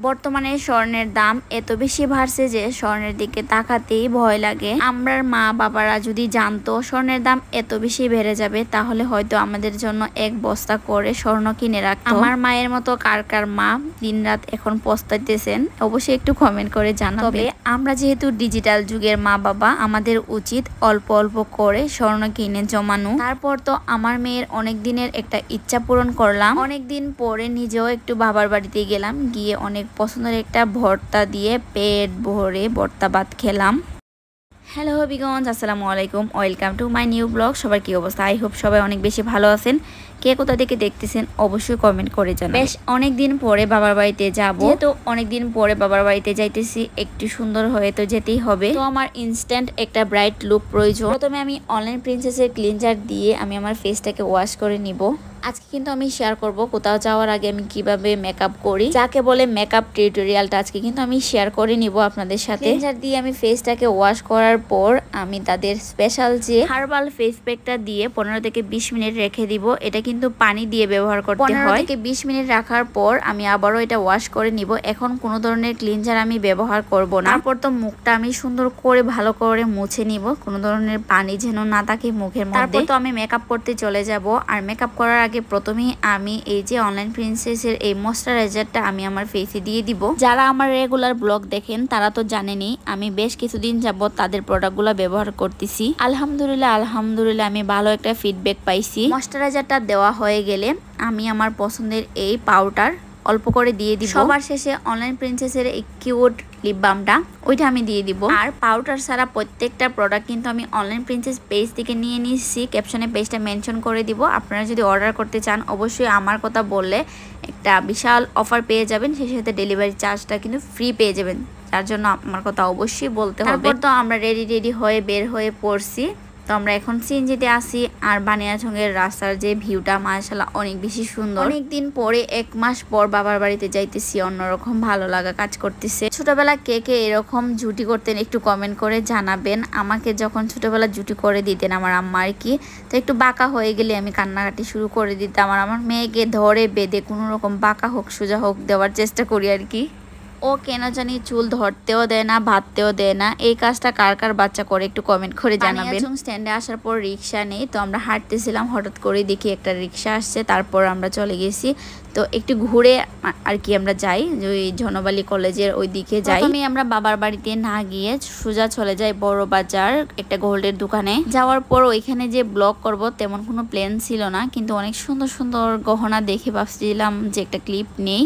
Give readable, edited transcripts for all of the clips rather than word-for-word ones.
বর্তমানে স্বর্ণের দাম এত বেশি বাড়ছে যে স্বর্ণের দিকে তাকাতেই ভয় লাগে। আমরার মা বাবারা যদি জানতো স্বর্ণের দাম এত বেশি বেড়ে যাবে তাহলে হয়তো আমাদের জন্য এক বস্তা করে স্বর্ণ কিনে রাখতো। আমার মায়ের মতো কার কার মা দিনরাত এখন পস্তাইতেছেন অবশ্যই একটু কমেন্ট করে জানাবেন। তবে আমরা যেহেতু ডিজিটাল যুগের মা বাবা, আমাদের উচিত অল্প অল্প করে স্বর্ণ কিনে জমানো। তারপর তো আমার মেয়ের অনেক দিনের একটা ইচ্ছা পূরণ করলাম। অনেক দিন পরে নিজেও একটু বাবার বাড়িতে গেলাম, গিয়ে অনেক পছন্দের একটা ভর্তা দিয়ে পেট ভরে ভর্তা ভাত খেলাম। হ্যালো হবিগঞ্জ, আসসালামু আলাইকুম, welcome to my new blog. সবার কি অবস্থা? আই হোপ সবাই অনেক বেশি ভালো আছেন। কে কোথা থেকে দেখতেছেন অবশ্যই কমেন্ট করে জানাবেন। বেশ অনেক দিন পরে বাবার বাড়িতে যাব, তো অনেক দিন পরে বাবার বাড়িতে যাইতেছি, একটু সুন্দর হয়ে তো যেতেই হবে। তো আমার ইনস্ট্যান্ট একটা ব্রাইট লুক প্রয়োজন। প্রথমে আমি অনলাইন প্রিন্সেসের ক্লিনজার দিয়ে আমি আমার ফেসটাকে ওয়াশ করে নিব। আজকে কিন্তু আমি শেয়ার করব কোথাও যাওয়ার আগে আমি কিভাবে মেকআপ করি, যাকে বলে মেকআপ টিউটোরিয়ালটা আজকে কিন্তু আমি শেয়ার করে নিব আপনাদের সাথে। ক্লিনজার দিয়ে আমি ফেসটাকে ওয়াশ করার পর আমি তাদের স্পেশাল যে হার্বাল ফেস প্যাকটা দিয়ে 15 থেকে 20 মিনিট রেখে দিব। এটা কিন্তু পানি দিয়ে ব্যবহার করতে হয়। 15 থেকে 20 মিনিট রাখার পর আমি আবারও এটা ওয়াশ করে নিব। এখন কোনো ধরনের ক্লিনজার আমি ব্যবহার করব না। তারপর তো মুখটা আমি সুন্দর করে ভালো করে মুছে নিব, কোনো ধরনের পানি যেন না থাকে মুখের মধ্যে। তারপর তো আমি মেকআপ করতে চলে যাব। আর মেকআপ করার আগে প্রথমেই আমি এই যে অনলাইন প্রিন্সেসের এই ময়শ্চারাইজারটা আমি আমার ফেসে দিয়ে দিব। যারা আমার রেগুলার ব্লগ দেখেন তারা তো জানেনই আমি বেশ কিছুদিন যাবত তাদের প্রোডাক্টগুলো ব্যবহার করতেছি। আলহামদুলিল্লাহ আমি ভালো একটা ফিডব্যাক পাইছি। ময়শ্চারাইজারটা দেওয়া হয়ে গেলে আমি আমার পছন্দের এই পাউডার অল্প করে দিয়ে দিব। সবার শেষে অনলাইন প্রিন্সেসের এই কিউট লিপ বামটা ওইটা আমি দিয়ে দিব। আর পাউডার ছাড়া প্রত্যেকটা প্রোডাক্ট কিন্তু আমি অনলাইন প্রিন্সেস পেজ থেকে নিয়ে নিচ্ছি। ক্যাপশনে পেজটা মেনশন করে দিব। আপনারা যদি অর্ডার করতে চান অবশ্যই আমার কথা বললে একটা বিশাল অফার পেয়ে যাবেন, সেই সাথে ডেলিভারি চার্জটা কিন্তু ফ্রি পেয়ে যাবেন। যার জন্য আমার কথা অবশ্যই বলতে হবে। তারপর তো আমরা রেডি হয়ে বের হয়ে পড়ছি। তো আমরা এখন সিএনজিতে আসি। আর বানিয়াচংয়ের রাস্তার যে ভিউটা মাশাআল্লাহ অনেক বেশি সুন্দর। অনেকদিন পরে 1 মাস পর বাবার বাড়িতে যাইতেছি, অন্যরকম ভালো লাগা কাজ করতেছে। ছোটবেলা কে কে এরকম জুটি করতেন একটু কমেন্ট করে জানাবেন। আমাকে যখন ছোটবেলা জুটি করে দিতেন আমার আম্মা আর কি, তো একটু বাঁকা হয়ে গেলে আমি কান্নাকাটি শুরু করে দিতাম। আর আমার মেয়েকে ধরে বেঁধে কোনো রকম বাঁকা হোক সোজা হোক দেওয়ার চেষ্টা করি আর কি। ও কেন জানি চুল ধরতেও দেয় না, ভাবতেও দেয় না। এই কাজটা কার কার বাচ্চা করে একটু কমেন্ট করে জানাবেন। স্ট্যান্ডে আসার পর রিক্সা নেই, তো আমরা হাঁটতেছিলাম, হঠাৎ করে দেখি একটা রিক্সা আসছে। তারপর আমরা চলে গেছি। তো একটু ঘুরে আর কি আমরা যাই, ওই জনবালি কলেজের ওই দিকে যাই। আমি আমরা বাবার বাড়িতে না গিয়ে সোজা চলে যাই বড় বাজার একটা গোল্ডের দোকানে। যাওয়ার পর ওইখানে যে ব্লগ করব তেমন কোনো প্ল্যান ছিল না, কিন্তু অনেক সুন্দর সুন্দর গহনা দেখে ভাবছিলাম যে একটা ক্লিপ নেই।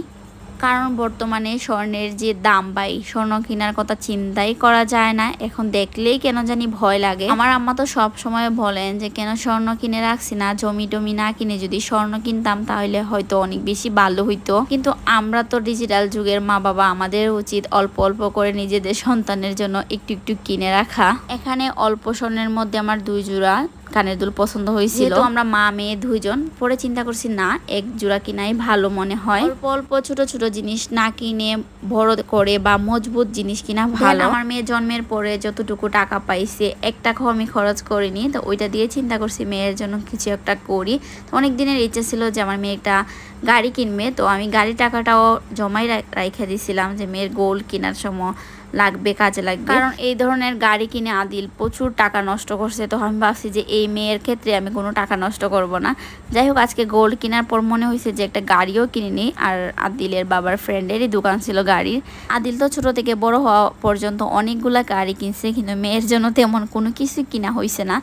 কারণ বর্তমানে স্বর্ণের যে দাম ভাই, স্বর্ণ কেনার কথা চিন্তাই করা যায় না। এখন দেখলেই কেন জানি ভয় লাগে। আমার আম্মা তো সব সময় বলেন যে কেন স্বর্ণ কিনে রাখছি না, জমি টমি না কিনে যদি স্বর্ণ কিনতাম তাহলে হয়তো অনেক বেশি ভালো হইতো। কিন্তু আমরা তো ডিজিটাল যুগের মা বাবা, আমাদের উচিত অল্প অল্প করে নিজেদের সন্তানের জন্য একটু একটু কিনে রাখা। এখানে অল্প স্বর্ণের মধ্যে আমার 2 জোড়া কানের দুল পছন্দ হয়েছিল। আমরা মা মেয়ে 2 জন, পরে চিন্তা করছি না 1 জোড়া কিনাই ভালো মনে হয়। অল্প অল্প ছোট ছোট জিনিস না কিনে বড় করে বা মজবুত জিনিস কিনা ভালো। আমার মেয়ে জন্মের পরে যতটুকু টাকা পাইছে 1 টাকাও আমি খরচ করিনি, তো ওইটা দিয়ে চিন্তা করছি মেয়ের জন্য কিছু একটা করি। তো অনেক দিনের ইচ্ছা ছিল যে আমার মেয়ে একটা গাড়ি কিনবে, তো আমি গাড়ির টাকাটাও জমাই রাইখা দিয়েছিলাম যে মেয়ের গোল্ড কেনার সময় লাগবে, কাজে লাগবে। কারণ এই ধরনের গাড়ি কিনে আদিল প্রচুর টাকা নষ্ট করছে। তো আমি ভাবছি যে এই মেয়ের ক্ষেত্রে আমি কোনো টাকা নষ্ট করব না। যাই হোক আজকে গোল্ড কেনার পর মনে হয়েছে যে একটা গাড়িও কিনে নিই। আর আদিলের বাবার ফ্রেন্ডেরই দোকান ছিল গাড়ির। আদিল তো ছোট থেকে বড় হওয়া পর্যন্ত অনেকগুলা গাড়ি কিনছে, কিন্তু মেয়ের জন্য তেমন কোনো কিছু কিনা হয়েছে না।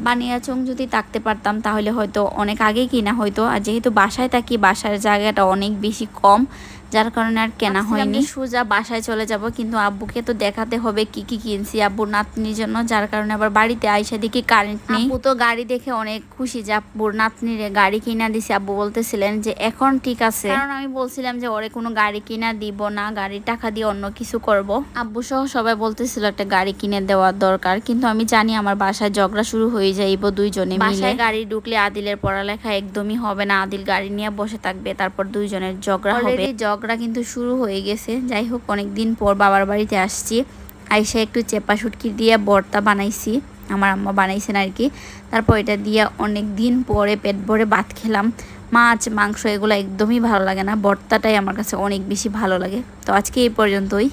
বানিয়াচং যদি থাকতে পারতাম তাহলে হয়তো অনেক আগেই কিনা হয়তো। আর যেহেতু বাসায় থাকি, বাসার জায়গাটা অনেক বেশি কম, যার কারণে আর কেনা হয়নি। সোজা বাসায় চলে যাব, কিন্তু আব্বুকে তো দেখাতে হবে কি কি কিনছি আব্বুর নাতনির জন্য। যার কারণে আবার বাড়িতে আইসা দেখি কারেন্ট নেই। আব্বু তো গাড়ি দেখে অনেক খুশি যে আব্বুর নাতনির গাড়ি কিনা দিছি। আব্বু বলতেছিলেন যে এখন ঠিক আছে, কারণ আমি বলছিলাম যে ওরে কোনো গাড়ি কিনা দিব না, গাড়ির টাকা দিয়ে অন্য কিছু করব। আব্বু সহ সবাই বলতেছিল একটা গাড়ি কিনে দেওয়ার দরকার, কিন্তু আমি জানি আমার বাসায় ঝগড়া শুরু হয়ে যাইব 2 জনে মিলে। বাসায় গাড়ি ঢুকলে আদিলের পড়ালেখা একদমই হবে না, আদিল গাড়ি নিয়ে বসে থাকবে, তারপর 2 জনের ঝগড়া হবে। ঝগড়া কিন্তু শুরু হয়ে গেছে। যাই হোক অনেকদিন পর বাবার বাড়িতে আসছি, আইসা একটু চেপা শুটকি দিয়ে ভর্তা বানাইছি, আমার আম্মা বানাইছেন আর কি। তারপর এটা দিয়ে অনেক দিন পরে পেট ভরে ভাত খেলাম। মাছ মাংস এগুলো একদমই ভালো লাগে না, ভর্তাটাই আমার কাছে অনেক বেশি ভালো লাগে। তো আজকে এই পর্যন্তই।